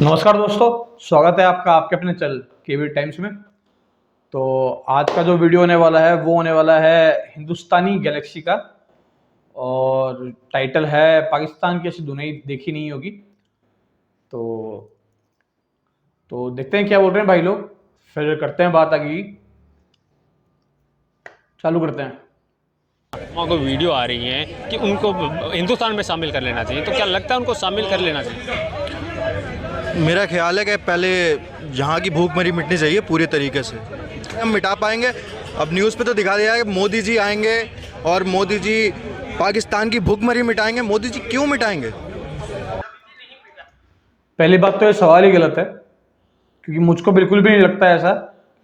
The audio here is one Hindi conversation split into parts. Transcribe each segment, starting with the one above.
नमस्कार दोस्तों, स्वागत है आपका आपके अपने चैनल केवी टाइम्स में। तो आज का जो वीडियो होने वाला है वो होने वाला है हिंदुस्तानी गैलेक्सी का, और टाइटल है पाकिस्तान की ऐसी दुनिया देखी नहीं होगी। तो देखते हैं क्या बोल रहे हैं भाई लोग, फिर करते हैं बात आगे की। चालू करते हैं। को वीडियो आ रही है कि उनको हिंदुस्तान में शामिल कर लेना चाहिए, तो क्या लगता है उनको शामिल कर लेना चाहिए? मेरा ख्याल है कि पहले यहाँ की भूखमरी मिटनी चाहिए पूरे तरीके से। हम मिटा पाएंगे। अब न्यूज़ पे तो दिखा दिया है कि मोदी जी आएंगे और मोदी जी पाकिस्तान की भूखमरी मिटाएंगे। मोदी जी क्यों मिटाएंगे? पहली बात तो ये सवाल ही गलत है, क्योंकि मुझको बिल्कुल भी नहीं लगता ऐसा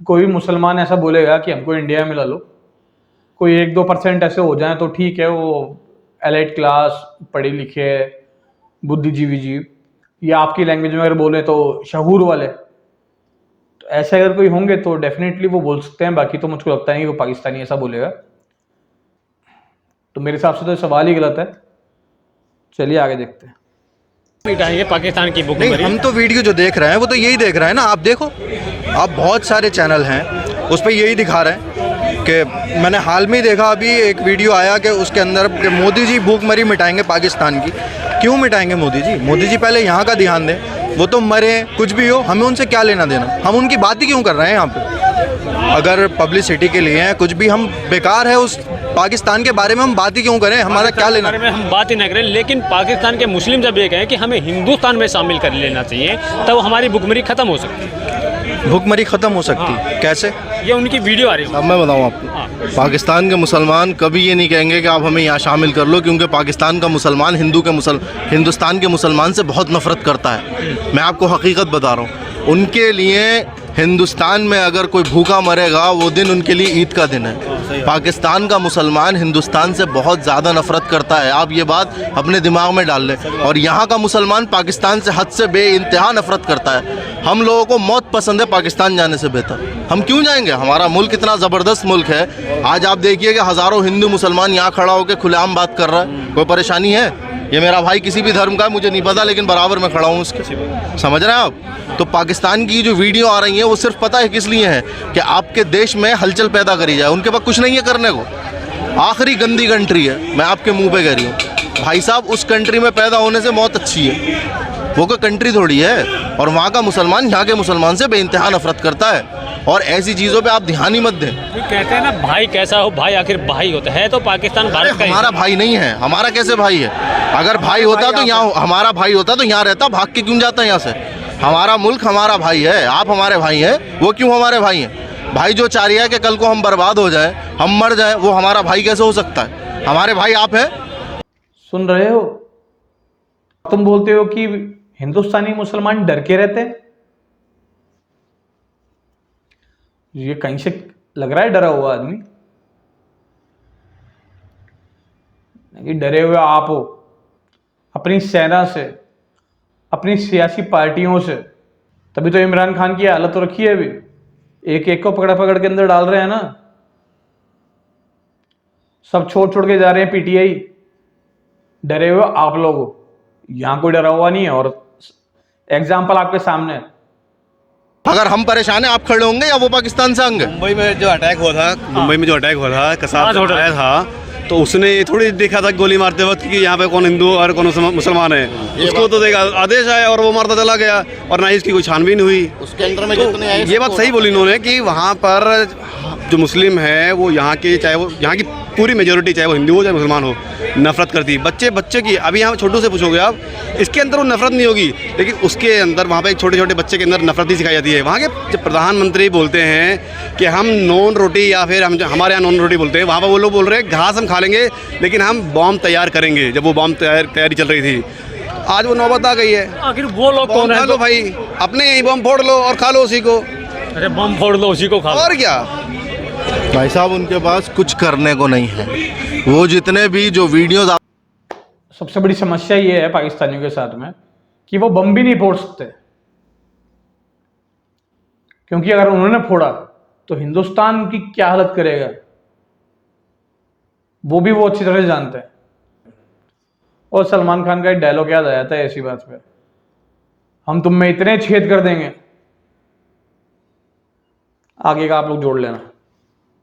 कोई भी मुसलमान ऐसा बोलेगा कि हमको इंडिया में ला लो। कोई 1-2% ऐसे हो जाए तो ठीक है, वो एलाइट क्लास, पढ़े लिखे, बुद्धिजीवी जीव, या आपकी लैंग्वेज में अगर बोले तो शहूर वाले, तो ऐसे अगर कोई होंगे तो डेफिनेटली वो बोल सकते हैं। बाकी तो मुझको लगता नहीं कि वो पाकिस्तानी ऐसा बोलेगा। तो मेरे हिसाब से तो सवाल ही गलत है। चलिए आगे देखते हैं। मिटाएंगे पाकिस्तान की नहीं, भूखमरी? हम तो वीडियो जो देख रहे हैं वो तो यही देख रहे हैं ना। आप देखो, आप बहुत सारे चैनल हैं उस पर यही दिखा रहे हैं कि मैंने हाल में ही देखा, अभी एक वीडियो आया कि उसके अंदर कि मोदी जी भूखमरी मिटाएंगे पाकिस्तान की। क्यों मिटाएंगे मोदी जी? मोदी जी पहले यहाँ का ध्यान दें। वो तो मरे, कुछ भी हो, हमें उनसे क्या लेना देना? हम उनकी बात ही क्यों कर रहे हैं यहाँ पे? अगर पब्लिसिटी के लिए हैं कुछ भी, हम बेकार है उस पाकिस्तान के बारे में हम बात ही क्यों करें? हमारा क्या लेना? बारे में हम बात ही नहीं करें, लेकिन पाकिस्तान के मुस्लिम जब ये कहें कि हमें हिंदुस्तान में शामिल कर लेना चाहिए, तब हमारी भूखमरी खत्म हो सकती है। भूखमरी खत्म हो सकती है कैसे? ये उनकी वीडियो आ रही है। अब मैं बताऊँ आपको, पाकिस्तान के मुसलमान कभी ये नहीं कहेंगे कि आप हमें यहाँ शामिल कर लो, क्योंकि पाकिस्तान का मुसलमान हिंदुस्तान के मुसलमान से बहुत नफ़रत करता है। मैं आपको हकीकत बता रहा हूँ। उनके लिए हिंदुस्तान में अगर कोई भूखा मरेगा वो दिन उनके लिए ईद का दिन है। पाकिस्तान का मुसलमान हिंदुस्तान से बहुत ज़्यादा नफ़रत करता है, आप ये बात अपने दिमाग में डाल लें। और यहाँ का मुसलमान पाकिस्तान से हद से बेइंतहा नफ़रत करता है। हम लोगों को मौत पसंद है पाकिस्तान जाने से बेहतर। हम क्यों जाएंगे? हमारा मुल्क इतना ज़बरदस्त मुल्क है। आज आप देखिए कि हज़ारों हिंदू मुसलमान यहाँ खड़ा होकर खुलेआम बात कर रहा है। कोई परेशानी है? ये मेरा भाई किसी भी धर्म का है मुझे नहीं पता, लेकिन बराबर मैं खड़ा हूँ उसके। समझ रहे हैं आप? तो पाकिस्तान की जो वीडियो आ रही है वो सिर्फ पता है किस लिए है कि आपके देश में हलचल पैदा करी जाए। उनके पास कुछ नहीं है करने को। आखिरी गंदी कंट्री है, मैं आपके मुंह पे कह रही हूँ भाई साहब। उस कंट्री में पैदा होने से मौत अच्छी है। वो कोई कंट्री थोड़ी है। और वहाँ का मुसलमान यहाँ के मुसलमान से बेइंतहा नफरत करता है, और ऐसी चीज़ों पे आप ध्यान ही मत दें। कहते हैं ना, भाई कैसा हो भाई, आखिर भाई होता है तो पाकिस्तान भारत का हमारा भाई नहीं है। हमारा कैसे भाई है? अगर भाई होता तो यहाँ, हमारा भाई होता तो यहाँ रहता, भाग के क्यों जाता यहाँ से? हमारा मुल्क हमारा भाई है। आप हमारे भाई हैं, वो क्यों हमारे भाई हैं? भाई जो चाह रही है कि कल को हम बर्बाद हो जाए, हम मर जाए, वो हमारा भाई कैसे हो सकता है? हमारे भाई आप हैं। सुन रहे हो? तुम बोलते हो कि हिंदुस्तानी मुसलमान डर के रहते हैं। ये कहीं से लग रहा है डरा हुआ आदमी। नहीं, डरे हुए आप हो अपनी सेना से, अपनी सियासी पार्टियों से। तभी तो इमरान खान की हालत तो रखी है अभी। एक एक को पकड़ पकड़ के अंदर डाल रहे हैं ना। सब छोड़ छोड़ के जा रहे हैं पीटीआई। डरे हुए आप लोग हो, यहां कोई डरा हुआ नहीं है। और एग्जाम्पल आपके सामने है। अगर हम परेशान हैं, आप खड़े होंगे या वो पाकिस्तान से आएंगे? मुंबई में जो अटैक हुआ था, कसाब आया था, तो उसने ये थोड़ी देखा था गोली मारते वक्त कि यहाँ पे कौन हिंदू और कौन मुसलमान है। उसको तो देखा, आदेश आया और वो मारता चला गया, और ना इसकी कोई छानबीन हुई। उसके अंदर में तो जितने आए ये बात सही बोली इन्होंने कि वहाँ पर जो मुस्लिम है वो यहाँ के, चाहे वो यहाँ की पूरी मेजोरिटी, चाहे वो हिंदू हो चाहे मुसलमान हो, नफरत करती है। बच्चे की, अभी यहाँ छोटू से पूछोगे आप, इसके अंदर वो नफरत नहीं होगी, लेकिन उसके अंदर वहाँ पे एक छोटे छोटे बच्चे के अंदर नफरत ही सिखाई जाती है। वहाँ के जब प्रधानमंत्री बोलते हैं कि हम नॉन रोटी, या फिर हम हमारे यहाँ नॉन रोटी बोलते हैं, वहाँ पर वो लोग बोल रहे हैं घास हम खा लेंगे लेकिन हम बॉम्ब तैयार करेंगे। जब वो बॉम्ब तैयारी चल रही थी, आज वो नौबत आ गई है। आखिर वो लोग कौन है? खा लो भाई, अपने यही बॉम्ब फोड़ लो और खा लो उसी को। अरे बम फोड़ लो उसी को खा लो। और क्या भाई साहब, उनके पास कुछ करने को नहीं है। वो जितने भी जो वीडियोस, सबसे बड़ी समस्या ये है पाकिस्तानियों के साथ में कि वो बम भी नहीं फोड़ सकते, क्योंकि अगर उन्होंने फोड़ा तो हिंदुस्तान की क्या हालत करेगा वो अच्छी तरह से जानते हैं। और सलमान खान का एक डायलॉग याद आया था ऐसी बात पे, हम तुम में इतने छेद कर देंगे, आगे का आप लोग जोड़ लेना।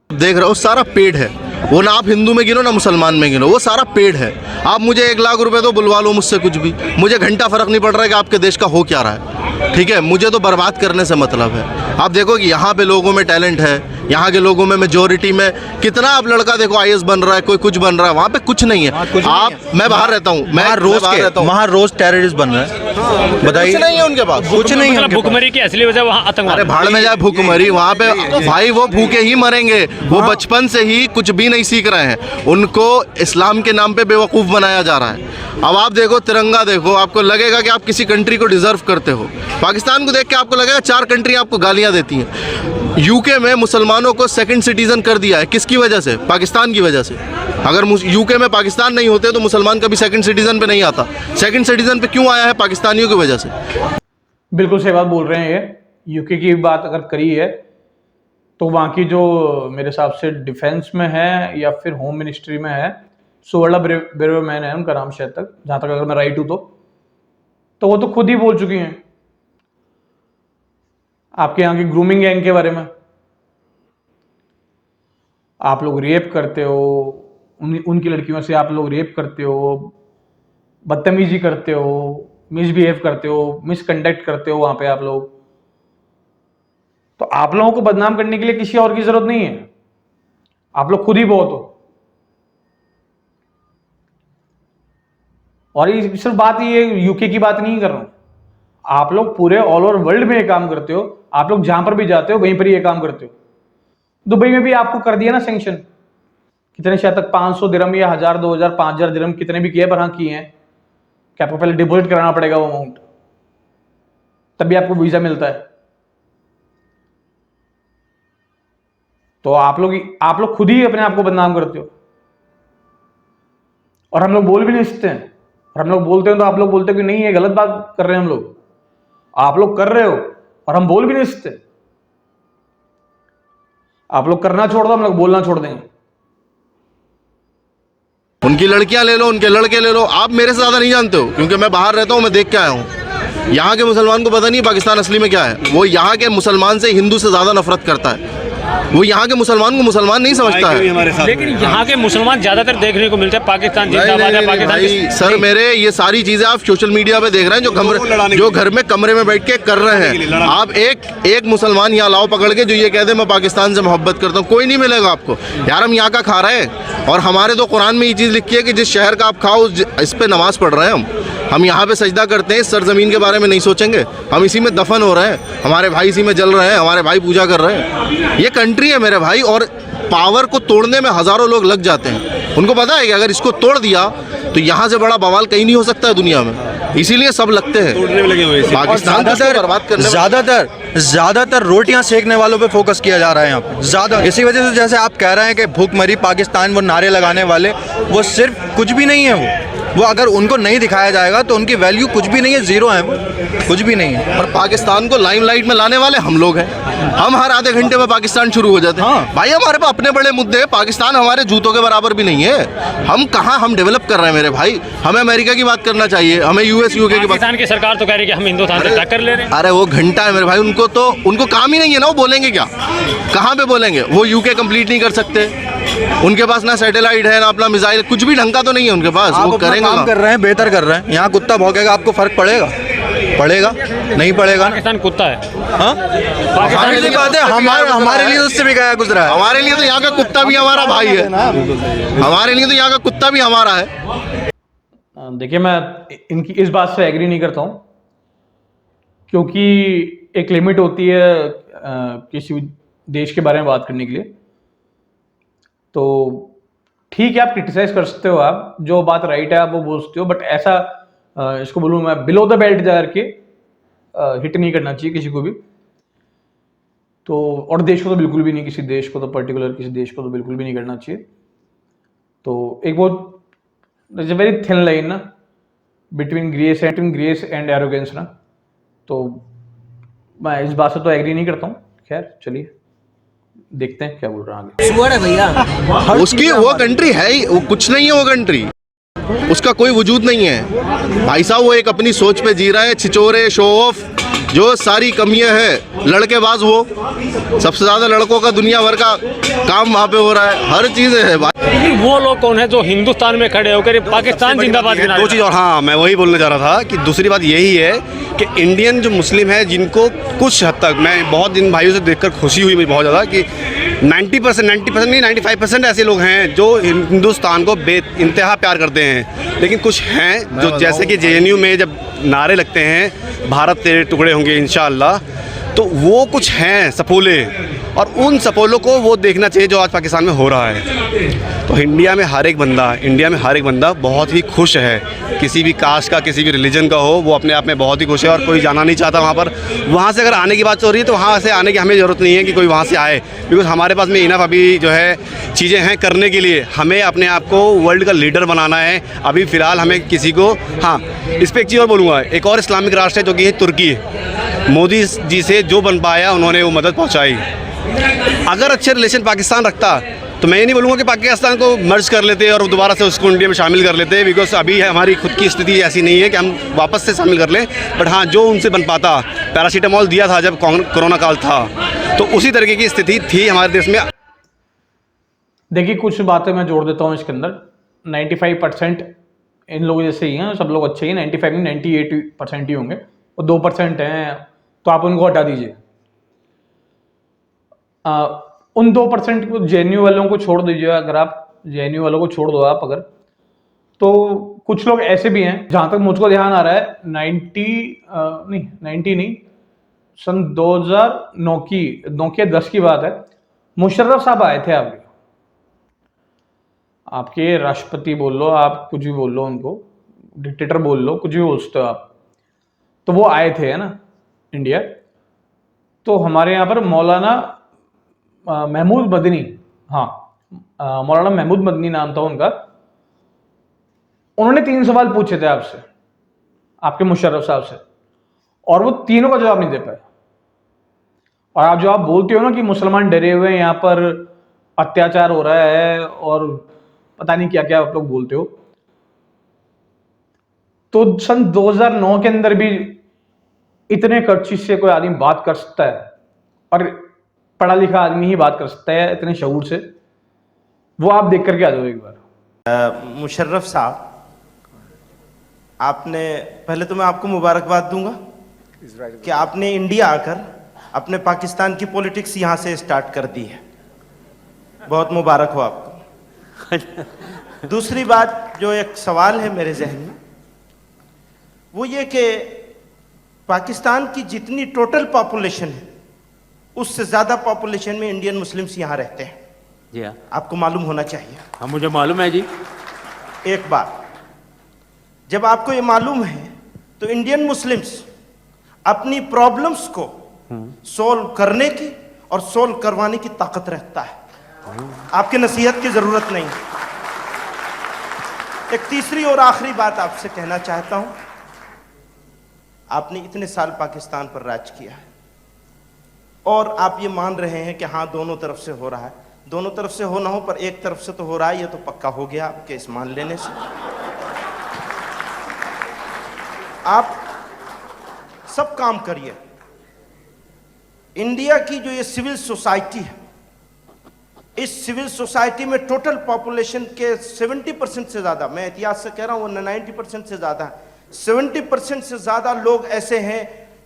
देख रहे हो सारा पेड़ है, वो ना आप हिंदू में गिनो ना मुसलमान में गिनो, वो सारा पेड़ है। आप मुझे 1 लाख रुपए तो बुलवा लो मुझसे कुछ भी, मुझे घंटा फर्क नहीं पड़ रहा है कि आपके देश का हो क्या रहा है, ठीक है। मुझे तो बर्बाद करने से मतलब है। आप देखो कि यहाँ पे लोगों में टैलेंट है, यहाँ के लोगों में मेजोरिटी में कितना आप लड़का देखो IAS बन रहा है, कोई कुछ बन रहा है, वहाँ पे कुछ नहीं है। आप मैं बाहर रहता हूँ, मैं वहाँ रोज टेररिस्ट बन रहा है, बताइए। कुछ नहीं है उनके पास, कुछ नहीं है। मतलब भुखमरी की असली वजह वहाँ आतंकवाद। अरे भाड़ में जाए भूखमरी, वहाँ पे भाई वो भूखे ही मरेंगे। वो बचपन से ही कुछ भी नहीं सीख रहे हैं, उनको इस्लाम के नाम पे बेवकूफ़ बनाया जा रहा है। अब आप देखो तिरंगा देखो, आपको लगेगा कि आप किसी कंट्री को डिजर्व करते हो। पाकिस्तान को देख के आपको लगेगा 4 कंट्री आपको गालियाँ देती हैं। यूके में मुसलमानों को सेकंड सिटीजन कर दिया है, किसकी वजह से? पाकिस्तान की वजह से। अगर यूके में पाकिस्तान नहीं होते तो मुसलमान कभी सेकंड सिटीजन पे नहीं आता। सेकंड सिटीजन पे क्यों आया है? पाकिस्तानियों की वजह से। बिल्कुल सही बात बोल रहे हैं ये। यूके की बात अगर करी है तो वहाँ की जो मेरे हिसाब से डिफेंस में है या फिर होम मिनिस्ट्री में है, सुवर्णा ब्रेवरमैन है उनका नाम शायद तक, जहाँ तक अगर मैं राइट हूँ तो वो तो खुद ही बोल चुकी हैं आपके यहाँ की ग्रूमिंग गैंग के बारे में। आप लोग रेप करते हो, उनकी लड़कियों से आप लोग रेप करते हो, बदतमीजी करते हो, मिसबिहेव करते हो, मिसकंडक्ट करते हो वहां पे आप लोग। तो आप लोगों को बदनाम करने के लिए किसी और की जरूरत नहीं है, आप लोग खुद ही बहुत हो। और ये सिर्फ बात ये यूके की बात नहीं कर रहा हूं, आप लोग पूरे ऑल ओवर वर्ल्ड में ये काम करते हो। आप लोग जहां पर भी जाते हो वहीं पर ये काम करते हो। दुबई में भी आपको कर दिया ना सैंक्शन, कितने शायद तक 500 दिरहम या 1000, 2000, 5000 दिरहम कितने भी किए पर हाँ किए हैं कि आपको पहले डिपॉजिट कराना पड़ेगा वो अमाउंट, तभी आपको वीजा मिलता है। तो आप लोग खुद ही अपने आप को बदनाम करते हो और हम लोग बोल भी नहीं सकते हैं। और हम लोग बोलते हैं तो आप लोग बोलते हो कि नहीं ये गलत बात कर रहे हैं हम लोग। आप लोग कर रहे हो और हम बोल भी नहीं सकते। आप लोग करना छोड़ दो, हम लोग बोलना छोड़ देंगे। उनकी लड़कियां ले लो, उनके लड़के ले लो, आप मेरे से ज़्यादा नहीं जानते हो क्योंकि मैं बाहर रहता हूँ, मैं देख के आया हूँ। यहाँ के मुसलमान को पता नहीं पाकिस्तान असली में क्या है। वो यहाँ के मुसलमान से हिंदू से ज़्यादा नफरत करता है। वो यहाँ के मुसलमान को मुसलमान नहीं समझता है। लेकिन यहाँ के मुसलमान ज्यादातर देखने को मिलते हैं पाकिस्तान जिंदाबाद है, पाकिस्तान सर मेरे ये सारी चीजें आप सोशल मीडिया पे देख रहे हैं, जो घर में कमरे में बैठ के कर रहे हैं। आप एक मुसलमान यहाँ लाओ पकड़ के जो ये कहते हैं मैं पाकिस्तान से मोहब्बत करता हूँ, कोई नहीं मिलेगा आपको। यार हम यहाँ का खा रहे हैं और हमारे तो कुरान में ये चीज़ लिखी है कि जिस शहर का आप खाओ इस पे नमाज पढ़ रहे हैं। हम यहाँ पे सजदा करते हैं, इस सरजमीन के बारे में नहीं सोचेंगे। हम इसी में दफन हो रहे हैं, हमारे भाई इसी में जल रहे हैं, हमारे भाई पूजा कर रहे हैं। ये कंट्री है मेरे भाई, और पावर को तोड़ने में हज़ारों लोग लग जाते हैं। उनको पता है कि अगर इसको तोड़ दिया तो यहाँ से बड़ा बवाल कहीं नहीं हो सकता है दुनिया में, इसीलिए सब लगते हैं तोड़ने में लगे हुए। पाकिस्तान को बर्बाद करने में ज़्यादातर रोटियां सेकने वालों पे फोकस किया जा रहा है यहाँ पे ज़्यादा। इसी वजह से जैसे आप कह रहे हैं कि भूखमरी पाकिस्तान, वो नारे लगाने वाले, वो सिर्फ कुछ भी नहीं है। वो अगर उनको नहीं दिखाया जाएगा तो उनकी वैल्यू कुछ भी नहीं है, जीरो है, वो कुछ भी नहीं है। और पाकिस्तान को लाइमलाइट में लाने वाले हम लोग हैं। हम हर आधे घंटे में पाकिस्तान शुरू हो जाते हैं। हाँ। भाई हमारे पास अपने बड़े मुद्दे हैं, पाकिस्तान हमारे जूतों के बराबर भी नहीं है। हम कहाँ हम डेवलप कर रहे हैं मेरे भाई। हमें अमेरिका की बात करना चाहिए, हमें यूएस यूके की बात। पाकिस्तान की सरकार तो कह रही है कि हम हिंदुस्तान से टक्कर ले रहे हैं। अरे वो घंटा है मेरे भाई, उनको काम ही नहीं है ना, वो बोलेंगे क्या, कहाँ पे बोलेंगे? वो यूके कंप्लीट नहीं कर सकते, उनके पास ना सैटेलाइट है ना अपना मिसाइल, कुछ भी ढंग का तो नहीं है उनके पास। वो करेंगे, काम कर रहे हैं, बेहतर कर रहे हैं। यहाँ कुत्ता भौंकेगा, आपको फर्क पड़ेगा? नहीं पड़ेगा। पाकिस्तान कुत्ता है। हाँ, हमारे लिए बात है, हमारे लिए उससे भी गया गुजरा है। हमारे लिए तो यहाँ का कुत्ता भी हमारा भाई है, हमारे लिए तो यहाँ का कुत्ता भी हमारा है। देखिए मैं इनकी इस बात से एग्री नहीं करता हूँ, क्योंकि एक लिमिट होती है किसी देश के बारे में बात करने के लिए। तो ठीक है, आप क्रिटिसाइज कर सकते हो, आप जो बात राइट है आप वो बोल सकते हो, बट ऐसा इसको बोलूँ मैं बिलो द बेल्ट जा करके हिट नहीं करना चाहिए किसी को भी। तो और देश को तो बिल्कुल भी नहीं, किसी देश को तो पर्टिकुलर किसी देश को तो बिल्कुल भी नहीं करना चाहिए। तो एक बहुत वेरी थिन लाइन ना बिटवीन ग्रेस एंड एरोगेंस ना, तो मैं इस बात से तो एग्री नहीं करता हूँ। खैर चलिए देखते हैं क्या बोल रहा है आगे। सुअर है भैया, उसकी वो कंट्री है ही, वो कुछ नहीं है वो कंट्री। उसका कोई वजूद नहीं है भाई साहब। वो एक अपनी सोच पे जी रहा है, छिचोरे, शो ऑफ, जो सारी कमियां हैं, लड़केबाज। वो सबसे ज़्यादा लड़कों का दुनिया भर का काम वहाँ पे हो रहा है, हर चीज़ें है भाई। वो लोग कौन है जो हिंदुस्तान में खड़े होकर पाकिस्तान जिंदाबाद गिना दो चीज़ और, हाँ मैं वही बोलने जा रहा था कि दूसरी बात यही है कि इंडियन जो मुस्लिम है, जिनको कुछ हद तक मैं बहुत दिन भाइयों से देखकर खुशी हुई मुझे बहुत ज़्यादा कि 90% नहीं 95% ऐसे लोग हैं जो हिंदुस्तान को बेइंतहा प्यार करते हैं। लेकिन कुछ हैं जो जैसे कि JNU में जब नारे लगते हैं भारत तेरे टुकड़े होंगे इंशाअल्लाह, तो वो कुछ हैं सपोले, और उन सपोलों को वो देखना चाहिए जो आज पाकिस्तान में हो रहा है। तो इंडिया में हर एक बंदा बहुत ही खुश है, किसी भी कास्ट का, किसी भी रिलीजन का हो, वो अपने आप में बहुत ही खुश है और कोई जाना नहीं चाहता वहाँ पर। वहाँ से अगर आने की बात हो रही है तो वहाँ से आने की हमें ज़रूरत नहीं है कि कोई वहाँ से आए, बिकॉज़ हमारे पास में इनफ अभी जो है चीज़ें हैं करने के लिए। हमें अपने आप को वर्ल्ड का लीडर बनाना है। अभी फ़िलहाल हमें किसी को, हाँ इस पर एक चीज़ और बोलूँगा, एक और इस्लामिक राष्ट्र है जो कि है तुर्की। मोदी जी से जो बन पाया उन्होंने वो मदद पहुँचाई। अगर अच्छे रिलेशन पाकिस्तान रखता तो मैं ये नहीं बोलूँगा कि पाकिस्तान को मर्ज कर लेते और दोबारा से उसको इंडिया में शामिल कर लेते, बिकॉज अभी हमारी खुद की स्थिति ऐसी नहीं है कि हम वापस से शामिल कर लें। बट हाँ, जो उनसे बन पाता, पैरासीटामॉल दिया था जब कोरोना काल था, तो उसी तरीके की स्थिति थी हमारे देश में। देखिए, कुछ बातें मैं जोड़ देता हूँ इसके अंदर। 95% इन लोगों जैसे ही हैं, सब लोग अच्छे ही, 95 नहीं 98% ही होंगे, और 2% हैं तो आप उनको हटा दीजिए। उन 2% को, JNU वालों को छोड़ दीजिए। अगर आप JNU वालों को छोड़ दो आप अगर, तो कुछ लोग ऐसे भी हैं, जहाँ तक मुझको ध्यान आ रहा है 90 नहीं, सन 2009 की 10 की बात है, मुशर्रफ साहब आए थे आपके राष्ट्रपति बोल लो, आप कुछ भी बोल लो, उनको डिक्टेटर बोल लो, कुछ भी बोल सकते हो आप, तो वो आए थे, है ना, इंडिया। तो हमारे यहाँ पर मौलाना महमूद मदनी, हाँ मौलाना महमूद मदनी नाम था उनका। उन्होंने 3 सवाल पूछे थे आपसे, आपके मुशर्रफ साहब से, और वो तीनों का जवाब नहीं दे पाए। और आप जो आप बोलते हो ना कि मुसलमान डरे हुए हैं, यहाँ पर अत्याचार हो रहा है और पता नहीं क्या क्या आप लोग बोलते हो, तो सन 2009 के अंदर भी इतने कड़ची से कोई आदमी बात कर सकता है, और पढ़ा लिखा आदमी ही बात कर सकता है इतने शऊर से। वो आप देख करके आ जाओ एक बार। मुशर्रफ साहब, आपने, पहले तो मैं आपको मुबारकबाद दूंगा कि आपने इंडिया आकर अपने पाकिस्तान की पॉलिटिक्स यहाँ से स्टार्ट कर दी है। बहुत मुबारक हो आपको। दूसरी बात, जो एक सवाल है मेरे जहन में, वो ये कि पाकिस्तान की जितनी टोटल पॉपुलेशन है, उससे ज़्यादा पॉपुलेशन में इंडियन मुस्लिम्स यहाँ रहते हैं। जी हाँ, आपको मालूम होना चाहिए। हाँ मुझे मालूम है जी। एक बात, जब आपको ये मालूम है तो इंडियन मुस्लिम्स अपनी प्रॉब्लम्स को सोल्व करने की और सोल्व करवाने की ताकत रखता है। आपके नसीहत की ज़रूरत नहीं। एक तीसरी और आखिरी बात आपसे कहना चाहता हूं, आपने इतने साल पाकिस्तान पर राज किया है और आप ये मान रहे हैं कि हाँ दोनों तरफ से हो रहा है। दोनों तरफ से हो ना हो, पर एक तरफ से तो हो रहा है, ये तो पक्का हो गया आपके इस मान लेने से। आप सब काम करिए। इंडिया की जो ये सिविल सोसाइटी है, इस सिविल सोसाइटी में टोटल पॉपुलेशन के 70% से ज़्यादा, मैं एहतियात से कह रहा हूँ 90% से ज़्यादा है, 70% से ज़्यादा लोग ऐसे हैं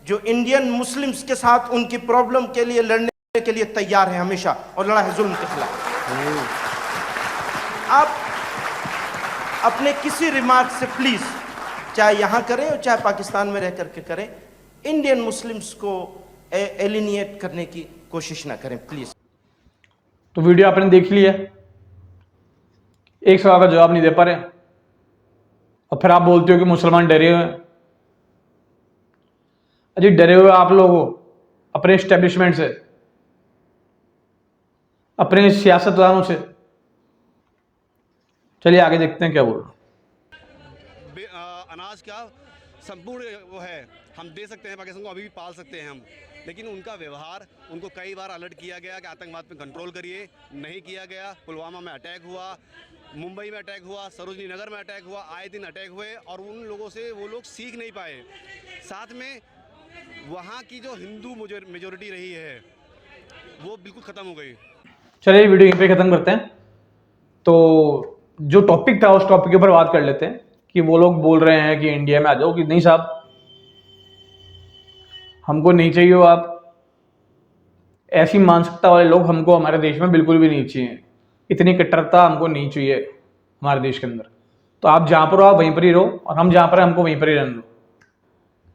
जो इंडियन मुस्लिम्स के साथ उनकी प्रॉब्लम के लिए लड़ने के लिए तैयार हैं हमेशा, और लड़ा है जुल्म के खिलाफ। आप अपने किसी रिमार्क से प्लीज़, चाहे यहाँ करें और चाहे पाकिस्तान में रह करके करें, इंडियन मुस्लिम्स को एलिनिएट करने की कोशिश ना करें प्लीज़। तो वीडियो आपने देख लिया, एक सवाल का जवाब नहीं दे पा रहे, और फिर आप बोलते हो कि मुसलमान डरे हुए हैं। अजी डरे हुए आप लोग हो अपने एस्टेब्लिशमेंट से, अपने सियासतदानों से। चलिए आगे देखते हैं क्या बोल रहा। अनाज क्या संपूर्ण वो है, हम दे सकते हैं पाकिस्तान को, अभी भी पाल सकते हैं हम, लेकिन उनका व्यवहार, उनको कई बार अलर्ट किया गया कि आतंकवाद पे कंट्रोल करिए, नहीं किया गया। पुलवामा में अटैक हुआ, मुंबई में अटैक हुआ, सरोजनी नगर में अटैक हुआ, आए दिन अटैक हुए और उन लोगों से वो लोग सीख नहीं पाए। साथ में वहाँ की जो हिंदू मेजोरिटी रही है वो बिल्कुल ख़त्म हो गई। चलिए वीडियो यहीं पे ख़त्म करते हैं। तो जो टॉपिक था उस टॉपिक के ऊपर बात कर लेते हैं कि वो लोग बोल रहे हैं कि इंडिया में आ जाओ, कि नहीं साहब हमको नहीं चाहिए हो आप। ऐसी मानसिकता वाले लोग हमको हमारे देश में बिल्कुल भी नहीं चाहिए। इतनी कट्टरता हमको नहीं चाहिए हमारे देश के अंदर। तो आप जहाँ पर हो आप वहीं पर ही रहो, और हम जहाँ पर हैं हमको वहीं पर ही रहने दो।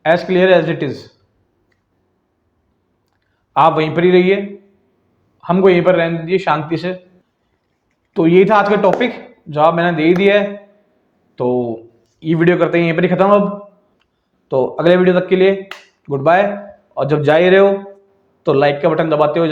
As clear as it is, आप वहीं पर ही रहिए, हमको यहीं पर रहने दीजिए शांति से। तो यही था आज का टॉपिक, जवाब मैंने दे ही दिया है। तो ये वीडियो करते हैं यहीं पर ही खत्म अब। तो अगले वीडियो तक के लिए गुड बाय। और जब जा ही रहे हो तो लाइक का बटन दबाते हो